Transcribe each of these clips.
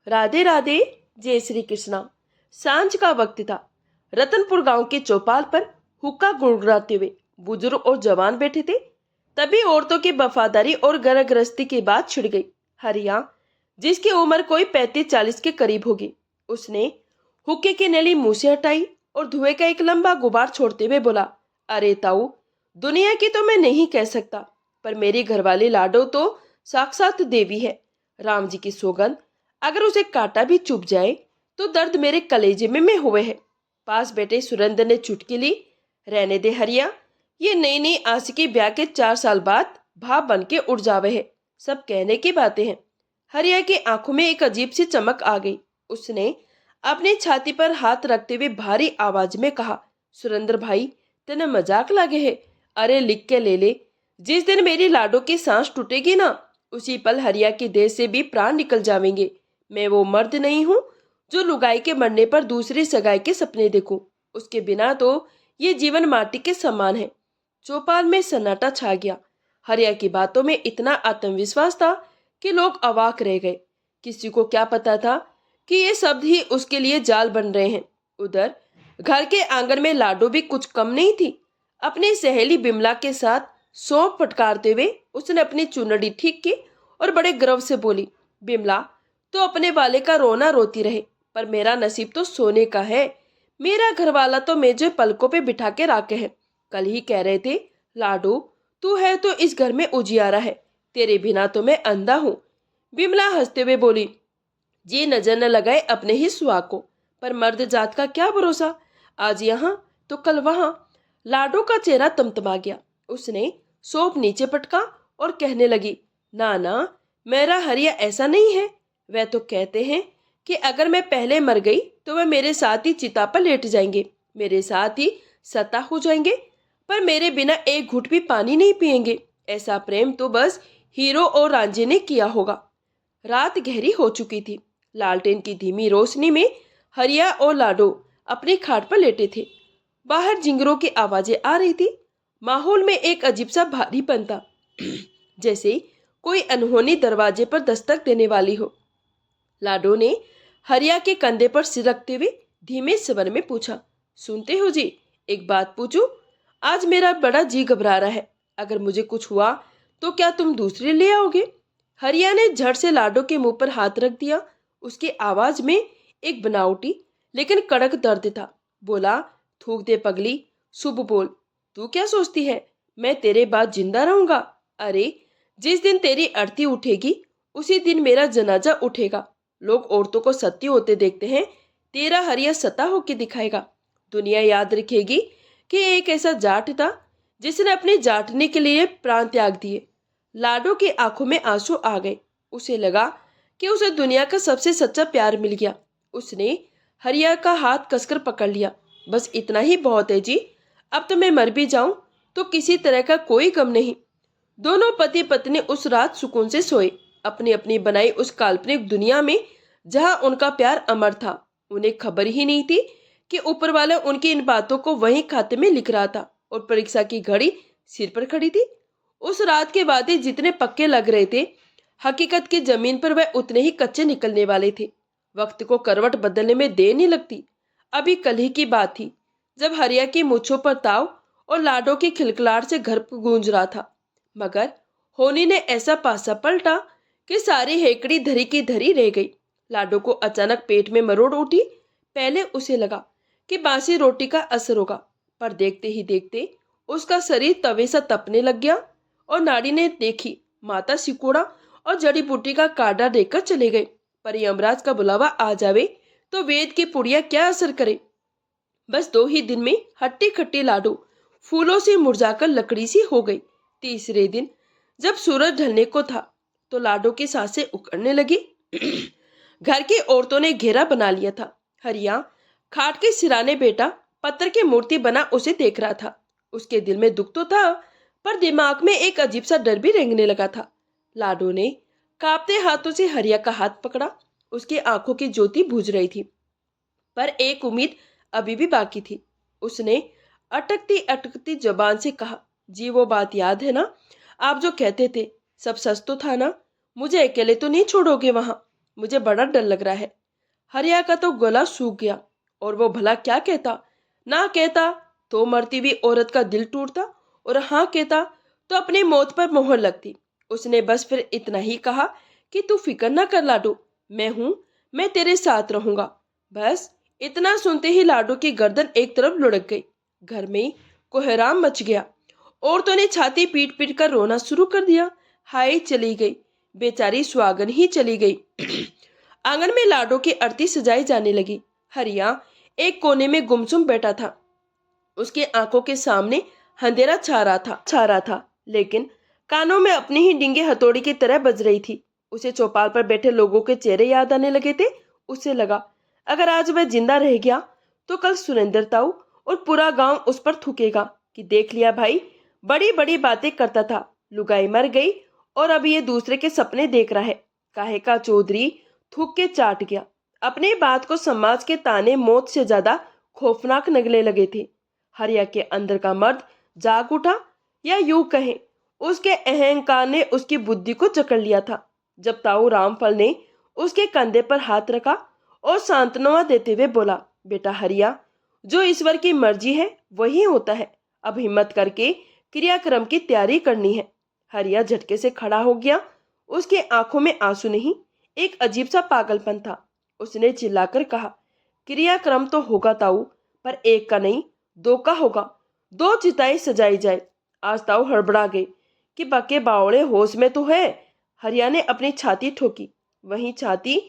राधे राधे। जय श्री कृष्णा। सांझ का वक्त था। रतनपुर गांव के चौपाल पर हुक्का गुड़गुड़ाते हुए बुजुर्ग और जवान बैठे थे। तभी औरतों की वफादारी और घर गृहस्थी की बात छिड़ गई। हरिया, जिसकी उम्र कोई 35-40 के करीब होगी, उसने हुक्के की नली मुंह से हटाई और धुएं का एक लंबा गुबार छोड़ते हुए बोला, अरे ताऊ, दुनिया की तो मैं नहीं कह सकता, पर मेरी घरवाली लाडो तो साक्षात देवी है। राम जी की सौगंध, अगर उसे काटा भी चुभ जाए तो दर्द मेरे कलेजे में हुए है। पास बैठे सुरेंद्र ने चुटकी ली, रहने दे हरिया, ये नई नई आशिकी ब्याह के 4 साल बाद भाव बन के उड़ जावे है, सब कहने की बातें हैं। हरिया की आंखों में एक अजीब सी चमक आ गई। उसने अपनी छाती पर हाथ रखते हुए भारी आवाज में कहा, सुरेंद्र भाई, तेने मजाक लगे है? अरे लिख के ले ले, जिस दिन मेरी लाडो की सांस टूटेगी ना, उसी पल हरिया की देह से भी प्राण निकल जाएंगे। मैं वो मर्द नहीं हूँ जो लुगाई के मरने पर दूसरी सगाई के सपने देखूं। उसके बिना तो ये जीवन माटी के समान है। चौपाल में सन्नाटा छा गया। हरिया की बातों में इतना आत्मविश्वास था कि लोग अवाक रह गए। किसी को क्या पता था कि ये शब्द ही उसके लिए जाल बन रहे हैं। उधर घर के आंगन में लाडो भी कुछ कम नहीं थी। अपनी सहेली बिमला के साथ सौंफ फटकारते हुए उसने अपनी चुनड़ी ठीक की और बड़े गर्व से बोली, बिमला तो अपने वाले का रोना रोती रहे, पर मेरा नसीब तो सोने का है। मेरा घर वाला तो मेजे पलकों पे बिठा के राखे है। कल ही कह रहे थे, लाडो तू है तो इस घर में उजियारा है, तेरे बिना तो मैं अंधा हूँ। बिमला हंसते हुए बोली, जी नजर न लगाए अपने ही सुहाग को, पर मर्द जात का क्या भरोसा, आज यहाँ तो कल वहां। लाडो का चेहरा तमतमा गया। उसने सौंप नीचे पटका और कहने लगी, ना ना, मेरा हरिया ऐसा नहीं है। वह तो कहते हैं कि अगर मैं पहले मर गई तो वह मेरे साथ ही चिता पर लेट जाएंगे, मेरे साथ ही सता हो जाएंगे, पर मेरे बिना एक घुट भी पानी नहीं पिएंगे। ऐसा प्रेम तो बस हीरो और रांझे ने किया होगा। रात गहरी हो चुकी थी। लालटेन की धीमी रोशनी में हरिया और लाडो अपनी खाट पर लेटे थे। बाहर जिंगरों की आवाजें आ रही थी। माहौल में एक अजीब सा भारीपन था, जैसे कोई अनहोनी दरवाजे पर दस्तक देने वाली हो। लाडो ने हरिया के कंधे पर सिर रखते हुए धीमे स्वर में पूछा, सुनते हो जी, एक बात पूछूं? आज मेरा बड़ा जी घबरा रहा है। अगर मुझे कुछ हुआ तो क्या तुम दूसरी ले आओगे? हरिया ने झट से लाडो के मुंह पर हाथ रख दिया। उसकी आवाज में एक बनावटी लेकिन कड़क दर्द था। बोला, थूक दे पगली, शुभ बोल। तू क्या सोचती है मैं तेरे बाद जिंदा रहूंगा? अरे, जिस दिन तेरी अर्थी उठेगी उसी दिन मेरा जनाजा उठेगा। लोग औरतों को सती होते देखते हैं, तेरा हरिया सता होके दिखाएगा। दुनिया याद रखेगी कि एक ऐसा जाट था जिसने अपनी जाटने के लिए प्राण त्याग दिए। लाडो की आंखों में आंसू आ गए। उसे लगा कि उसे दुनिया का सबसे सच्चा प्यार मिल गया। उसने हरिया का हाथ कसकर पकड़ लिया। बस इतना ही बहुत है जी, अब तो मैं मर भी जाऊं तो किसी तरह का कोई गम नहीं। दोनों पति पत्नी उस रात सुकून से सोए, अपनी अपनी बनाई उस काल्पनिक दुनिया में जहां उनका प्यार अमर था। उन्हें खबर ही नहीं थी कि ऊपर वाला उनकी इन बातों को वहीं खाते में लिख रहा था और परीक्षा की घड़ी सिर पर खड़ी थी। उस रात के वादे जितने पक्के लग रहे थे, हकीकत की जमीन पर वह उतने ही कच्चे निकलने वाले थे। वक्त को करवट बदलने में देर नहीं लगती। अभी कल ही की बात थी जब हरिया की मूंछों पर ताव और लाडो की खिलखिलाहट से घर गूंज रहा था, मगर होनी ने ऐसा पासा पलटा कि सारी हेकड़ी धरी की धरी रह गई। लाडो को अचानक पेट में मरोड़ उठी। पहले उसे लगा कि बासी रोटी का असर होगा, पर देखते ही देखते उसका शरीर तवे सा तपने लग गया और नाड़ी ने देखी, माता सिकोड़ा और जड़ी बूटी का काढ़ा देकर चले गए। पर यमराज का बुलावा आ जावे तो वेद की पुड़िया क्या असर करे। बस 2 ही दिन में हट्टी खट्टी लाडो फूलों से मुरझाकर लकड़ी सी हो गई। तीसरे दिन जब सूरज ढलने को था तो लाडो की सांसें उखड़ने लगी। घर की औरतों ने घेरा बना लिया था। हरिया खाट के सिराने बेटा पत्थर की मूर्ति बना उसे देख रहा था। उसके दिल में दुख तो था, पर दिमाग में एक अजीब सा डर भी रेंगने लगा था। लाडो ने कांपते हाथों से हरिया का हाथ पकड़ा। उसकी आंखों की ज्योति बुझ रही थी, पर एक उम्मीद अभी भी बाकी थी। उसने अटकती अटकती जबान से कहा, जी वो बात याद है ना, आप जो कहते थे सब सच तो था ना? मुझे अकेले तो नहीं छोड़ोगे वहां? मुझे बड़ा डर लग रहा है। हरिया का तो गला सूख गया और वो भला क्या कहता। ना कहता तो मरती हुई औरत का दिल टूटता, और हाँ कहता तो अपनी मौत पर मोहर लगती। उसने बस फिर इतना ही कहा कि तू फिक्र ना कर लाडो, मैं हूं, मैं तेरे साथ रहूंगा। बस इतना सुनते ही लाडो की गर्दन एक तरफ लुढ़क गई। घर में कोहराम मच गया। औरतों ने छाती पीट पीट कर रोना शुरू कर दिया। हाय चली गई, बेचारी सुहागन ही चली गई। आंगन में लाडो की आरती सजाई जाने लगी। हरिया एक कोने में गुमसुम बैठा था। उसकी आंखों के सामने अंधेरा छा रहा था, लेकिन कानों में अपनी ही डींगे हथौड़ी की तरह बज रही थी। उसे चौपाल पर बैठे लोगों के चेहरे याद आने लगे थे। उसे लगा अगर आज वह जिंदा रह गया तो कल सुरेंद्र ताऊ और पूरा गांव उस पर थूकेगा कि देख लिया भाई, बड़ी बड़ी बातें करता था, लुगाई मर गई और अब ये दूसरे के सपने देख रहा है। काहे का चौधरी थूक के चाट गया। अपने बात को समाज के ताने मौत से ज्यादा खौफनाक लगने लगे थे। हरिया के अंदर का मर्द जाग उठा, या यूं कहें उसके अहंकार ने उसकी बुद्धि को जकड़ लिया था। जब ताऊ रामफल ने उसके कंधे पर हाथ रखा और सांत्वना देते हुए बोला, बेटा हरिया, जो ईश्वर की मर्जी है वही होता है, अब हिम्मत करके क्रियाक्रम की तैयारी करनी है। हरिया झटके से खड़ा हो गया। उसकी आंखों में आंसू नहीं, एक अजीब सा पागलपन था। उसने चिल्लाकर कहा, क्रियाक्रम तो होगा ताऊ, पर एक का नहीं, दो का होगा। दो चिताएं सजाई जाए। आज ताऊ हड़बड़ा गए कि बके बावड़े होश में तो है। हरिया ने अपनी छाती ठोकी, वही छाती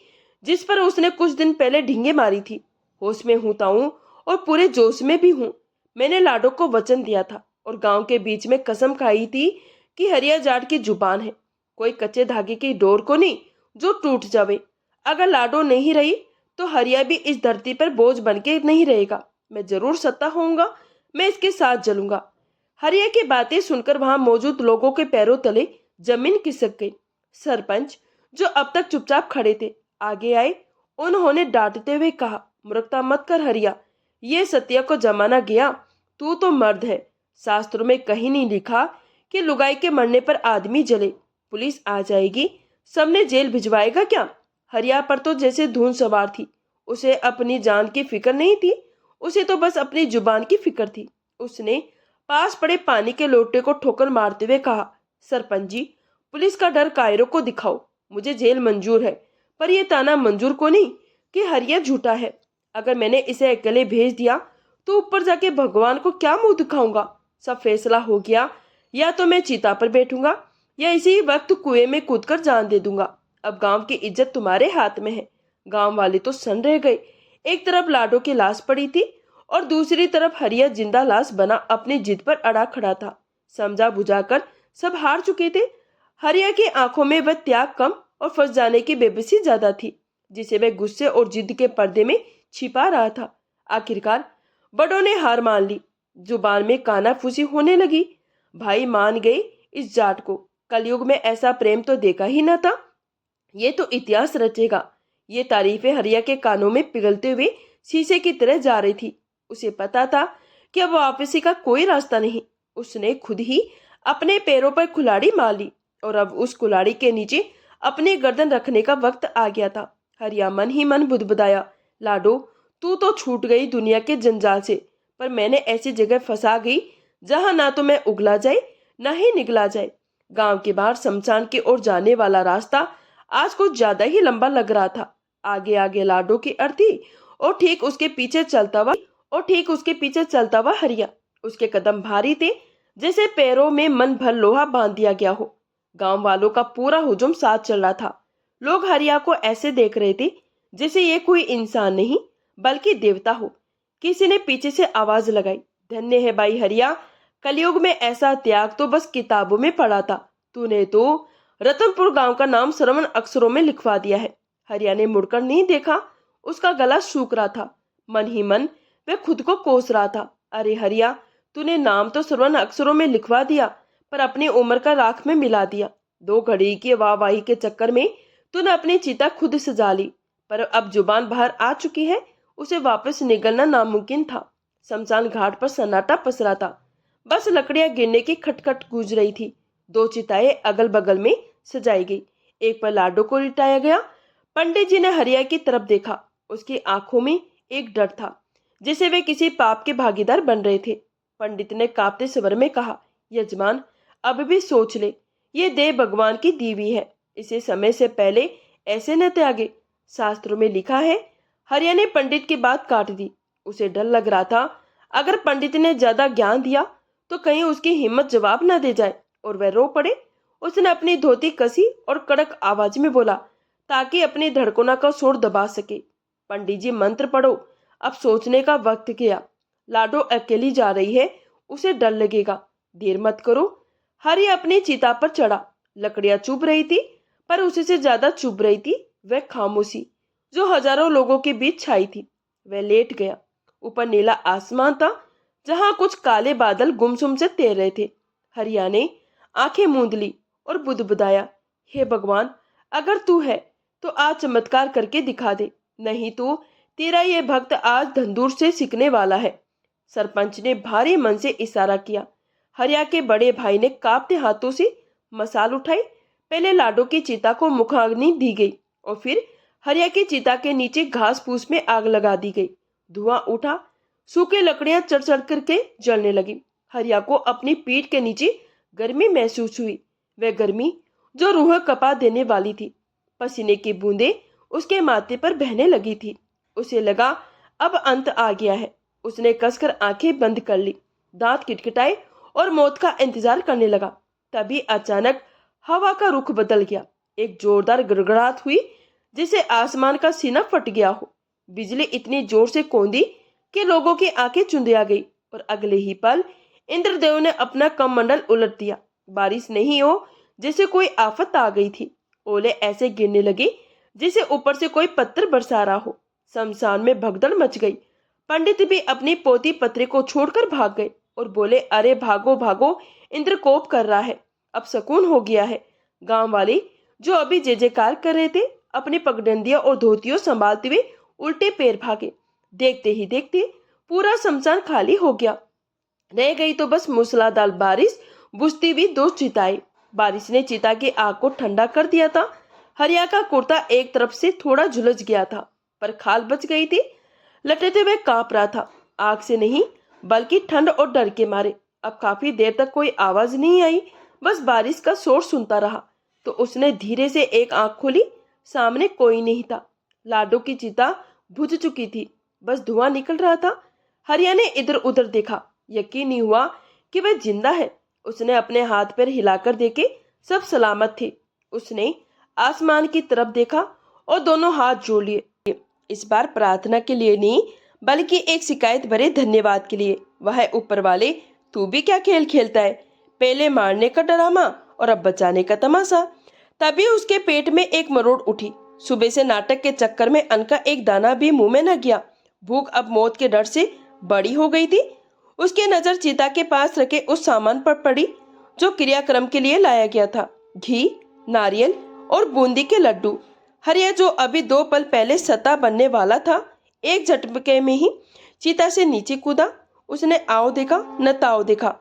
जिस पर उसने कुछ दिन पहले ढींगे मारी थी। होश में हूं ताऊ, और पूरे जोश में भी हूं। मैंने लाडो को वचन दिया था और गांव के बीच में कसम खाई थी कि हरिया जाट की जुबान है, कोई कच्चे धागे की डोर को नहीं जो टूट जावे। अगर लाडो नहीं रही तो हरिया भी इस धरती पर बोझ बन के नहीं रहेगा। मैं जरूर सत्ता होऊंगा, मैं इसके साथ जलूंगा। हरिया की बातें सुनकर वहां मौजूद लोगों के पैरों तले जमीन खिसक गई। सरपंच, जो अब तक चुपचाप खड़े थे, आगे आए। उन्होंने डांटते हुए कहा, मूर्खता मत कर हरिया, ये सत्य को जमाना गया। तू तो मर्द है, शास्त्रों में कहीं नहीं लिखा कि लुगाई के मरने पर आदमी जले। पुलिस आ जाएगी, सबने जेल भिजवाएगा क्या। हरिया पर तो जैसे धुन सवार थी। उसे अपनी जान की फिक्र नहीं थी, उसे तो बस अपनी जुबान की फिक्र थी। उसने पास पड़े पानी के लोटे को ठोकर मारते हुए कहा, सरपंच जी, पुलिस का डर कायरों को दिखाओ। मुझे जेल मंजूर है, पर यह ताना मंजूर को नहीं कि हरिया झूठा है। अगर मैंने इसे अकेले भेज दिया तो ऊपर जाके भगवान को क्या मुंह दिखाऊंगा। सब फैसला हो गया, या तो मैं चीता पर बैठूंगा या इसी वक्त कुएं में कूदकर जान दे दूंगा। अब गांव की इज्जत तुम्हारे हाथ में है। गांव वाले तो सन रह गए। एक तरफ लाडो की लाश पड़ी थी और दूसरी तरफ हरिया जिंदा लाश बना अपनी जिद पर अड़ा खड़ा था। समझा बुझाकर सब हार चुके थे। हरिया की आंखों में वह त्याग कम और फंस जाने की बेबसी ज्यादा थी, जिसे वह गुस्से और जिद के पर्दे में छिपा रहा था। आखिरकार बड़ों ने हार मान ली। जुबान में कानाफूसी होने लगी। भाई मान गए इस जाट को। कलयुग में ऐसा प्रेम तो देखा ही न था। ये तो इतिहास रचेगा। ये तारीफें हरिया के कानों में पिघलते हुए शीशे की तरह जा रही थी। उसे पता था कि अब वापसी का कोई रास्ता नहीं। उसने खुद ही अपने पैरों पर कुल्हाड़ी मार ली और अब उस कुल्हाड़ी के नीचे अपनी गर्दन रखने का वक्त आ गया था। हरिया मन ही मन बुदबुदाया, लाडो, तू तो छूट गई दुनिया के जंजाल से, पर मैंने ऐसी जगह फंसा गई जहां ना तो मैं उगला जाए ना ही निगला जाए। गांव के बाहर शमशान की ओर जाने वाला रास्ता आज कुछ ज्यादा ही लंबा लग रहा था। आगे आगे लाडो की अर्थी और ठीक उसके पीछे चलता हुआ हरिया। उसके कदम भारी थे, जैसे पैरों में मन भर लोहा बांध दिया गया हो। गांव वालों का पूरा हुजूम साथ चल रहा था। लोग हरिया को ऐसे देख रहे थे जैसे ये कोई इंसान नहीं बल्कि देवता हो। किसी ने पीछे से आवाज लगाई, धन्य है भाई हरिया, कलयुग में ऐसा त्याग तो बस किताबों में पढ़ा था। तूने तो रतनपुर गांव का नाम श्रवण अक्षरों में लिखवा दिया है। हरिया ने मुड़कर नहीं देखा। उसका गला सूख रहा था। मन ही मन वह खुद को कोस रहा था। अरे हरिया, तूने नाम तो श्रवण अक्षरों में लिखवा दिया, पर अपनी उम्र का राख में मिला दिया। 2 घड़ी की वाहवाही के चक्कर में तूने अपनी चिता खुद सजा ली, पर अब जुबान बाहर आ चुकी है। उसे वापस निकलना नामुमकिन था। शमशान घाट पर सन्नाटा पसरा था। बस लकड़ियां गिरने की खटखट गूंज रही थी। 2 चिताएं अगल बगल में सजाई गई। एक पर लाडो को लिटाया गया, पंडित जी ने हरिया की तरफ देखा। उसकी आंखों में एक डर था, जैसे वे किसी पाप के भागीदार बन रहे थे। पंडित ने कांपते स्वर में कहा, यजमान, अब भी सोच ले, ये देह भगवान की दी हुई है, इसे समय से पहले ऐसे न त्यागे। शास्त्रों में लिखा है। हरिया ने पंडित की बात काट दी। उसे डर लग रहा था, अगर पंडित ने ज्यादा ज्ञान दिया तो कहीं उसकी हिम्मत जवाब न दे जाए और वह रो पड़े। उसने अपनी धोती कसी और कड़क आवाज में बोला, ताकि अपनी धड़कनों का शोर दबा सके, पंडित जी, मंत्र पढ़ो, अब सोचने का वक्त गया। लाडो अकेली जा रही है, उसे डर लगेगा, देर मत करो। हरि अपनी चिता पर चढ़ा। लकड़ियां चुभ रही थी, पर उससे ज्यादा चुभ रही थी वह खामोशी जो हजारों लोगों के बीच छाई थी। वह लेट गया। ऊपर नीला आसमान था, जहां कुछ काले बादल गुमसुम से तैर रहे थे। हरिया ने आंखें मूंद ली और बुदबुदाया, हे भगवान, अगर तू है तो आज चमत्कार करके दिखा दे, नहीं तो तेरा ये भक्त आज धंधुर से सीखने वाला है। सरपंच ने भारी मन से इशारा किया। हरिया के बड़े भाई ने कांपते हाथों से मसाल उठाई। पहले लाडो की चिता को मुखाग्नि दी गई और फिर हरिया की चिता के नीचे घास फूस में आग लगा दी गई। धुआं उठा, सूखे लकड़ियां चढ़ चढ़ करके जलने लगी। हरिया को अपनी पीठ के नीचे गर्मी महसूस हुई, वह गर्मी जो रूह कपा देने वाली थी। पसीने की बूंदें उसके माथे पर बहने लगी थी। उसे लगा अब अंत आ गया है। उसने कसकर आंखें बंद कर ली, दांत किटकिटाए और मौत का इंतजार करने लगा। तभी अचानक हवा का रुख बदल गया। एक जोरदार गड़गड़ाहट हुई, जिसे आसमान का सीना फट गया हो। बिजली इतनी जोर से कौंधी कि लोगों की आंखें चुंधिया गई और अगले ही पल इंद्रदेव ने अपना कमंडल उलट दिया। बारिश नहीं हो, जैसे कोई आफत आ गई थी। ओले ऐसे गिरने लगे जैसे ऊपर से कोई पत्थर बरसा रहा हो। शमशान में भगदड़ मच गई। पंडित भी अपनी पोती पत्री को छोड़कर भाग गए और बोले, अरे भागो भागो, इंद्र कोप कर रहा है, अब सुकून हो गया है। गांव वाले जो अभी जय जयकार कर रहे थे, अपनी पगडंडियां और धोतियों संभालते हुए उल्टे पैर भागे। देखते ही देखते पूरा शमशान खाली हो गया। रह गई तो बस मूसलाधार बारिश, बुझती हुई दो चिताएं। बारिश ने चिता की आग को ठंडा कर दिया था। हरिया का कुर्ता एक तरफ से थोड़ा झुलस गया था, पर खाल बच गई थी। लटते हुए कांप रहा था, आग से नहीं बल्कि ठंड और डर के मारे। अब काफी देर तक कोई आवाज नहीं आई, बस बारिश का शोर सुनता रहा। तो उसने धीरे से एक आंख खोली। सामने कोई नहीं था। लाडो की चिता बुझ चुकी थी, बस धुआं निकल रहा था। हरिया ने इधर उधर देखा, यकीन नहीं हुआ कि वह जिंदा है। उसने अपने हाथ पैर हिलाकर देखे, सब सलामत थे। उसने आसमान की तरफ देखा और दोनों हाथ जोड़ लिए। इस बार प्रार्थना के लिए नहीं, बल्कि एक शिकायत भरे धन्यवाद के लिए। वह ऊपर वाले, तू भी क्या खेल खेलता है, पहले मारने का डरामा और अब बचाने का तमाशा। तभी उसके पेट में एक मरोड़ उठी। सुबह से नाटक के चक्कर में अन्न का एक दाना भी मुंह में न गया। भूख अब मौत के डर से बड़ी हो गई थी। उसकी नजर चिता के पास रखे उस सामान पर पड़ी जो क्रियाक्रम के लिए लाया गया था। घी, नारियल और बूंदी के लड्डू। हरिया, जो अभी 2 पल पहले सता बनने वाला था, एक झटके में ही चिता से नीचे कूदा। उसने आओ देखा न ताओ देखा।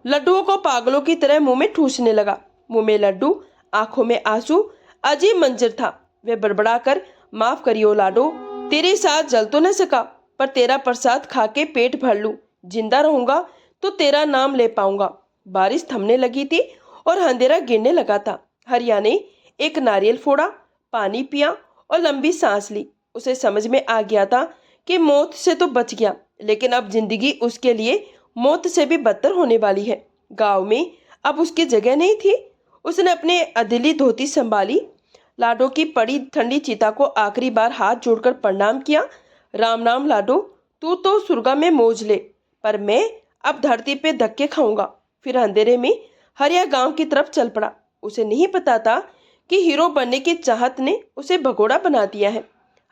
लड्डुओं को पागलों की तरह मुंह में ठूसने लगा। मुंह में लड्डू, आंखों में आंसू। अजीब मंजर था। वह बड़बड़ाकर, माफ करियो लाडो, तेरे साथ जल तो न सका, पर तेरा प्रसाद खा के पेट भर लूं। जिंदा रहूंगा तो तेरा नाम ले पाऊंगा। बारिश थमने लगी थी और अंधेरा गिरने लगा था। हरिया ने एक नारियल फोड़ा, पानी पिया और लंबी सांस ली। उसे समझ में आ गया था कि मौत से तो बच गया, लेकिन अब जिंदगी उसके लिए मौत से भी बदतर होने वाली है। गांव में अब उसकी जगह नहीं थी। उसने अपने अधेली धोती संभाली, लाडो की पड़ी ठंडी चिता को आखिरी बार हाथ जोड़कर प्रणाम किया। राम राम लाडो, तू तो सुर्गा में मौज ले, पर मैं अब धरती पे धक्के खाऊंगा। फिर अंधेरे में हरिया गांव की तरफ चल पड़ा। उसे नहीं पता था कि हीरो बनने की चाहत ने उसे भगोड़ा बना दिया है।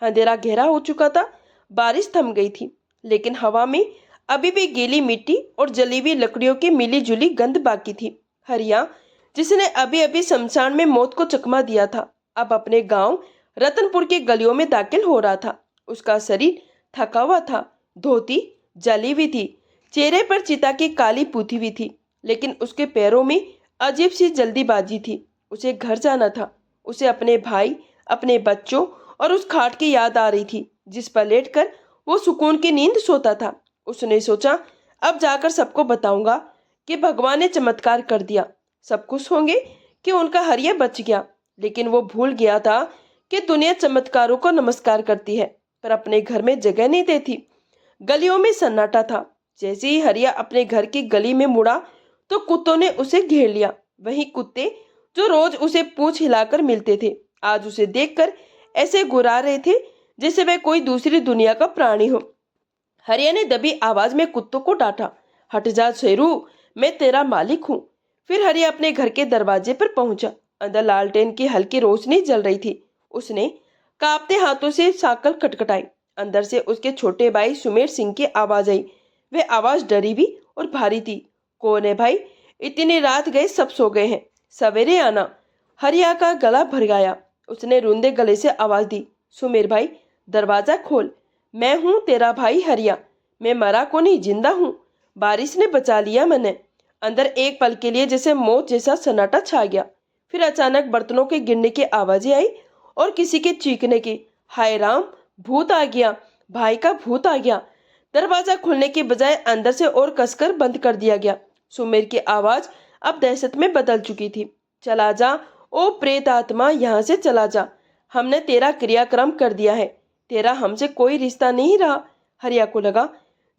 अंधेरा गहरा हो चुका था। बारिश थम गई थी, लेकिन हवा में अभी भी गीली मिट्टी और जली हुई लकड़ियों की मिली जुली गंध बाकी थी। हरिया, जिसने अभी अभी शमशान में मौत को चकमा दिया था, अब अपने गांव रतनपुर की गलियों में दाखिल हो रहा था। उसका शरीर थका हुआ था, धोती जली हुई थी, चेहरे पर चिता की काली पुती हुई थी, लेकिन उसके पैरों में अजीब सी जल्दीबाजी थी। उसे घर जाना था। उसे अपने भाई, अपने बच्चों और उस खाट की याद आ रही थी जिस पर लेटकर वो सुकून की नींद सोता था। उसने सोचा, अब जाकर सबको बताऊंगा कि भगवान ने चमत्कार कर दिया। सब खुश होंगे कि उनका हरिया बच गया। लेकिन वो भूल गया था कि दुनिया चमत्कारों को नमस्कार करती है पर अपने घर में जगह नहीं देती। गलियों में सन्नाटा था। जैसे ही हरिया अपने घर की गली में मुड़ा तो कुत्तों ने उसे घेर लिया। वही कुत्ते जो रोज उसे पूंछ हिलाकर मिलते थे, आज उसे देखकर ऐसे गुर्रा रहे थे जैसे वह कोई दूसरी दुनिया का प्राणी हो। हरिया ने दबी आवाज में कुत्तों को डांटा, हट जा शेरू, मैं तेरा मालिक हूँ। फिर हरिया अपने घर के दरवाजे पर पहुंचा। अंदर लालटेन की हल्की रोशनी जल रही थी। उसने कांपते हाथों से साकल खटखटाई। अंदर से उसके छोटे भाई सुमेर सिंह की आवाज आई। वह आवाज डरी भी और भारी थी। कौन है भाई? इतनी रात गए, सब सो गए हैं, सवेरे आना। हरिया का गला भर गया। उसने रूंधे गले से आवाज दी, सुमेर भाई दरवाजा खोल। मैं हूँ तेरा भाई हरिया, मैं मरा को नहीं, जिंदा हूँ। बारिश ने बचा लिया मैंने। अंदर एक पल के लिए जैसे मौत जैसा सन्नाटा छा गया। फिर अचानक बर्तनों के गिरने की आवाजें आई और किसी के चीखने की। हाय राम, भूत आ गया, भाई का भूत आ गया। दरवाजा खुलने की बजाय अंदर से और कसकर बंद कर दिया गया। सुमेर की आवाज अब दहशत में बदल चुकी थी। चला जा ओ प्रेत आत्मा, यहाँ से चला जा। हमने तेरा क्रियाक्रम कर दिया है, तेरा हमसे कोई रिश्ता नहीं रहा। हरिया को लगा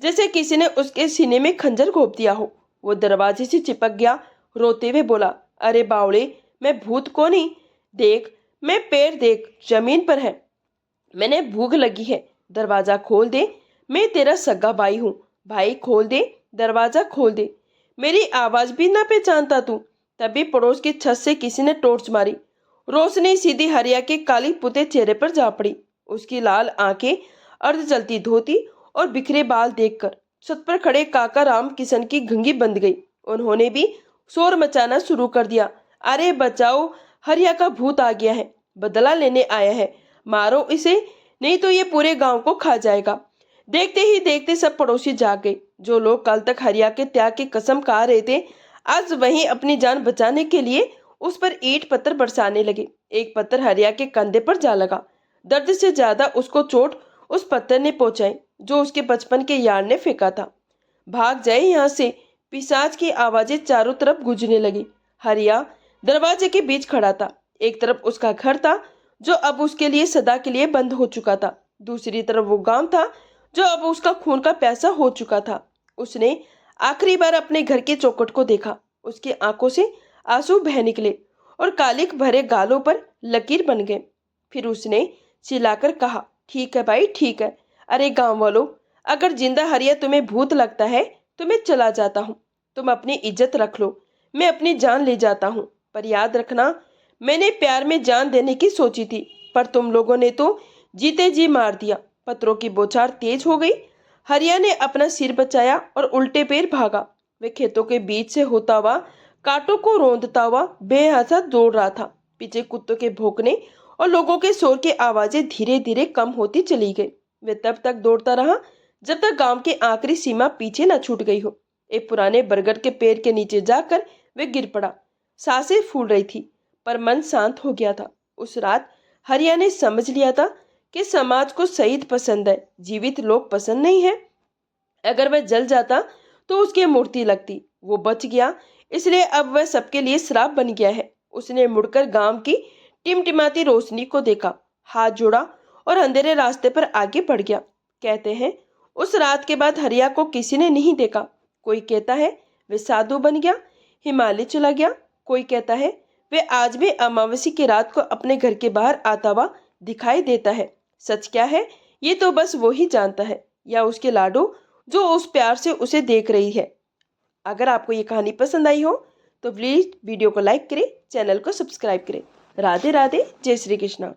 जैसे किसी ने उसके सीने में खंजर घोंप दिया हो। वो दरवाजे से चिपक गया। रोते हुए बोला, अरे बावड़े, मैं भूत को नहीं, देख, मैं पैर देख, जमीन पर है, मैंने भूख लगी है, दरवाजा खोल दे, मैं तेरा सगा भाई हूँ, भाई खोल दे, दरवाजा खोल दे। मेरी आवाज भी ना पहचानता तू? तभी पड़ोस की छत से किसी ने टॉर्च मारी। रोशनी सीधी हरिया के काली पुते चेहरे पर जा पड़ी। उसकी लाल आंखें, अर्ध जलती धोती और बिखरे बाल देखकर छत पर खड़े काका राम किशन की घंगी बंद गई। उन्होंने भी शोर मचाना शुरू कर दिया। अरे बचाओ, हरिया का भूत आ गया है, बदला लेने आया है, मारो इसे, नहीं तो ये पूरे गांव को खा जाएगा। देखते ही देखते सब पड़ोसी जाग गए। जो लोग कल तक हरिया के त्याग की कसम खा रहे थे, आज वहीं अपनी जान बचाने के लिए उस पर ईंट पत्थर बरसाने लगे। एक पत्थर हरिया के कंधे पर जा लगा। दर्द से ज्यादा उसको चोट उस पत्थर ने पहुंचाई जो उसके बचपन के यार ने फेंका था। भाग जाए यहाँ से, पिशाच की आवाजें चारों तरफ गूंजने लगी। हरिया दरवाजे के बीच खड़ा था। एक तरफ उसका घर था जो अब उसके लिए सदा के लिए बंद हो चुका था। दूसरी तरफ वो गांव था जो अब उसका खून का प्यासा हो चुका था। उसने आखिरी बार अपने घर के चौखट को देखा। उसकी आंखों से आंसू बह निकले और कालिक भरे गालों पर लकीर बन गए। फिर उसने चिल्लाकर कहा, ठीक है भाई, ठीक है। अरे गांव वालों, अगर जिंदा हरिया तुम्हें भूत लगता है तो मैं चला जाता हूँ। तुम अपनी इज्जत रख लो, मैं अपनी जान ले जाता हूँ। पर याद रखना, मैंने प्यार में जान देने की सोची थी, पर तुम लोगों ने तो जीते जी मार दिया। पत्थरों की बौछार तेज हो गई। हरिया ने अपना सिर बचाया और उल्टे पैर भागा। वे खेतों के बीच से होता हुआ, कांटों को रौंदता हुआ बेहद दौड़ रहा था। पीछे कुत्तों के भौंकने और लोगों के शोर की आवाजें धीरे धीरे कम होती चली गई। वे तब तक दौड़ता रहा जब तक गांव की आखिरी सीमा पीछे न छूट गई हो। एक पुराने बरगद के पेड़ के नीचे जाकर वे गिर पड़ा। सांसें फूल रही थी पर मन शांत हो गया था। उस रात हरिया ने समझ लिया था कि समाज को शहीद पसंद है, जीवित लोग पसंद नहीं है। अगर वह जल जाता तो उसकी मूर्ति लगती। वो बच गया, इसलिए अब वह सबके लिए श्राप बन गया है। उसने मुड़कर गांव की टिमटिमाती रोशनी को देखा, हाथ जोड़ा और अंधेरे रास्ते पर आगे बढ़ गया। कहते हैं उस रात के बाद हरिया को किसी ने नहीं देखा। कोई कहता है वे साधु बन गया, हिमालय चला गया। कोई कहता है वे आज भी अमावस्या की रात को अपने घर के बाहर आता हुआ दिखाई देता है। सच क्या है ये तो बस वो ही जानता है, या उसके लाडो जो उस प्यार से उसे देख रही है। अगर आपको ये कहानी पसंद आई हो तो प्लीज वीडियो को लाइक करें, चैनल को सब्सक्राइब करें। राधे राधे, जय श्री कृष्णा।